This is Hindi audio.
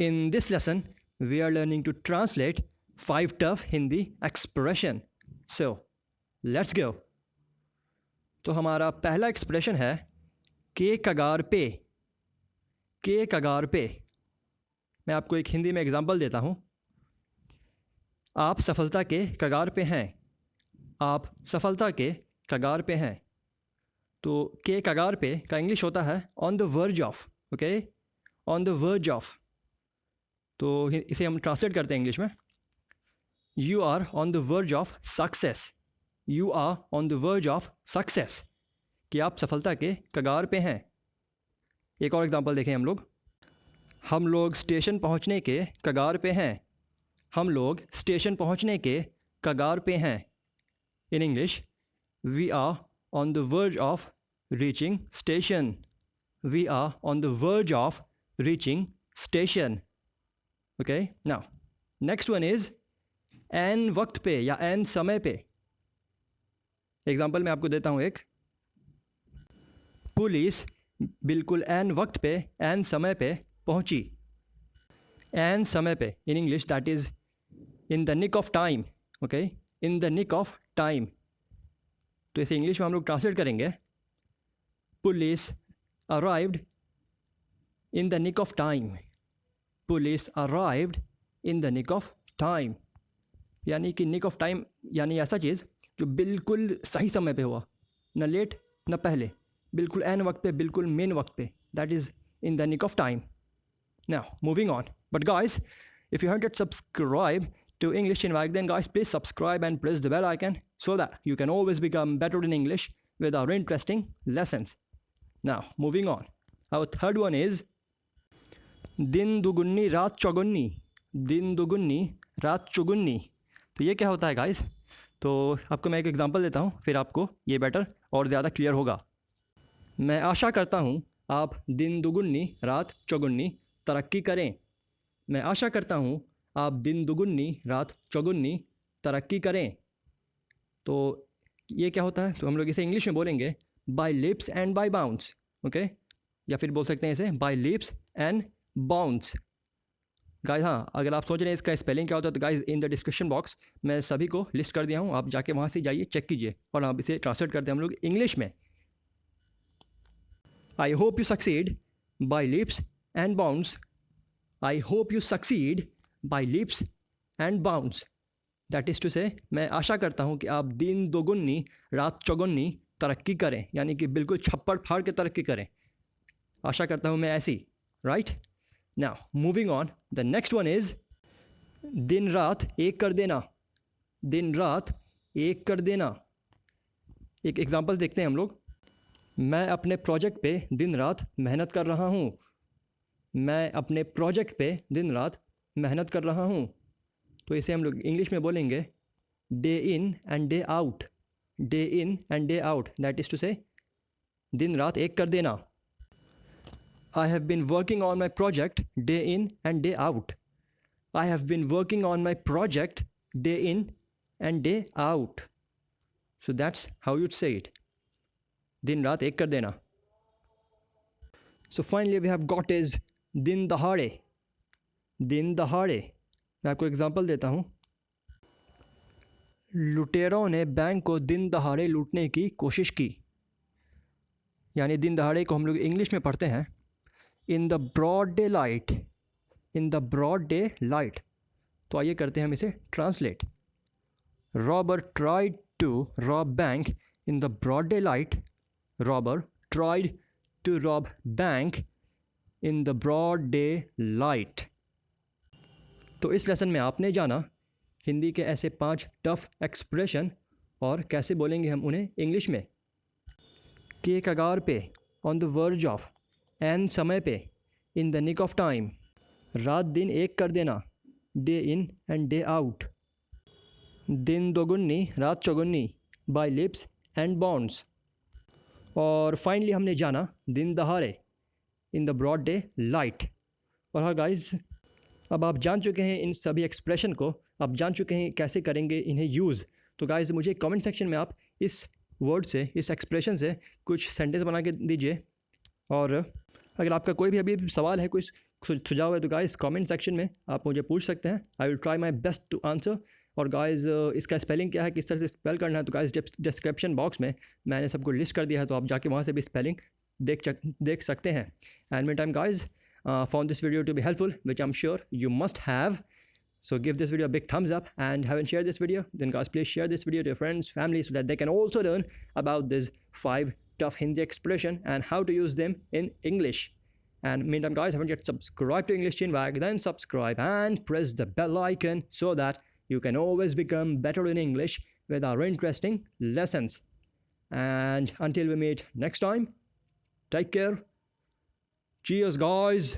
In this lesson, we are learning to translate 5 tough Hindi expression. So, let's go. तो हमारा पहला एक्सप्रेशन है के कगार पे. के कगार पे. मैं आपको एक हिंदी में एग्जांपल देता हूँ. आप सफलता के कगार पे हैं. आप सफलता के कगार पे हैं. तो के कगार पे का इंग्लिश होता है on the verge of. Okay, on the verge of. तो इसे हम ट्रांसलेट करते हैं इंग्लिश में. You are on the verge of success. You are on the verge of success. कि आप सफलता के कगार पे हैं. एक और एग्जांपल देखें हम लोग. हम लोग स्टेशन पहुंचने के कगार पे हैं. हम लोग स्टेशन पहुंचने के कगार पे हैं. In English, we are on the verge of reaching station. We are on the verge of reaching station. Okay, now next one is एन वक्त पे या एन समय पे. एग्जाम्पल मैं आपको देता हूँ एक. पुलिस बिल्कुल एन वक्त पे एन समय पे पहुँची. एन समय पे in English that is in the nick of time. Okay, in the nick of time. तो इसे इंग्लिश में हम लोग ट्रांसलेट करेंगे. Police arrived in the nick of time. Police arrived in the nick of time. यानी कि निक ऑफ टाइम यानी ऐसा चीज़ जो बिल्कुल सही समय पे हुआ, न लेट न पहले, बिल्कुल एन वक्त पे, बिल्कुल मेन वक्त पे. That is in the nick of time. Now, moving on. But guys, if you haven't yet subscribed to English in Wag, then guys, please subscribe and press the bell icon so that you can always become better in English with our interesting lessons. Now, moving on. Our third one is दिन दुगुन्नी रात चौगुन्नी. दिन दुगुन्नी रात चौगुन्नी. तो ये क्या होता है गाइस? तो आपको मैं एक एग्जांपल देता हूँ, फिर आपको ये बेटर और ज़्यादा क्लियर होगा. मैं आशा करता हूँ आप दिन दुगुन्नी रात चौगुन्नी तरक्की करें. मैं आशा करता हूँ आप दिन दुगुन्नी रात चौगुन्नी तरक्की करें. तो ये क्या होता है? तो हम लोग इसे इंग्लिश में बोलेंगे by leaps and by bounds. Okay, या फिर बोल सकते हैं इसे by leaps and bounds. Guys, हाँ, अगर आप सोच रहे हैं इसका स्पेलिंग क्या होता है तो guys in the description box मैं सभी को लिस्ट कर दिया हूँ. आप जाके वहाँ से जाइए, चेक कीजिए. और आप इसे ट्रांसलेट करते हैं हम लोग इंग्लिश में. I hope you succeed by leaps and bounds. I hope you succeed by leaps and bounds. That is to say, मैं आशा करता हूँ कि आप दिन दोगुन्नी रात चौगुन्नी तरक्की करें. यानी कि बिल्कुल छप्पड़ फाड़ के तरक्की करें. आशा करता हूँ मैं ऐसी. Right, now moving on. The next one is दिन रात एक कर देना. दिन रात एक कर देना. एक एग्जांपल देखते हैं हम लोग. मैं अपने प्रोजेक्ट पे दिन रात मेहनत कर रहा हूँ. मैं अपने प्रोजेक्ट पे दिन रात मेहनत कर रहा हूँ. तो इसे हम लोग इंग्लिश में बोलेंगे day in and day out. Day in and day out. That is to say दिन रात एक कर देना. I have been working on my project day in and day out. I have been working on my project day in and day out. So that's how you'd say it. दिन रात एक कर देना. So finally we have got is दिन दहाड़े. दिन दहाड़े. मैं आपको एग्जांपल देता हूँ. लुटेरों ने बैंक को दिन दहाड़े लूटने की कोशिश की. यानी दिन दहाड़े को हम लोग इंग्लिश में पढ़ते हैं in the broad daylight. In the broad daylight. तो आइए करते हैं हम इसे translate. Robber tried to rob bank in the broad daylight. Robber tried to rob bank in the broad day light. तो इस लेसन में आपने जाना हिंदी के ऐसे 5 टफ एक्सप्रेशन और कैसे बोलेंगे हम उन्हें इंग्लिश में. के कगार पे, ऑन द वर्ज ऑफ, एन समय पे, in the nick of time, रात दिन एक कर देना, day in and day out, दिन दोगुन्नी रात चौगुन्नी, बाय लिप्स एंड बाउंड्स. और फाइनली हमने जाना दिन दहाड़े in the broad daylight. और हाँ गाइस, अब आप जान चुके हैं इन सभी एक्सप्रेशन को. आप जान चुके हैं कैसे करेंगे इन्हें यूज़. तो गाइस मुझे कमेंट सेक्शन में आप इस वर्ड से, इस एक्सप्रेशन से कुछ सेंटेंस बना के दीजिए. और अगर आपका कोई भी अभी सवाल है, कोई सुझाव है तो गाइस कमेंट सेक्शन में आप मुझे पूछ सकते हैं. I will try my best to answer. और गाइस इसका स्पेलिंग क्या है, किस तरह से स्पेल करना है, तो गाइस डिस्क्रिप्शन बॉक्स में मैंने सबको लिस्ट कर दिया है, तो आप जाके वहाँ से भी स्पेलिंग देख सकते हैं. And mean time guys, found this video to be helpful, which I'm sure you must have. So give this video a big thumbs up, and haven't shared this video, then guys please share this video to your friends, family, so that they can also learn about these 5 tough Hindi expression and how to use them in English. And meantime guys, haven't yet subscribed to English Chin Wag, then subscribe and press the bell icon so that you can always become better in English with our interesting lessons. And until we meet next time, take care. Cheers guys.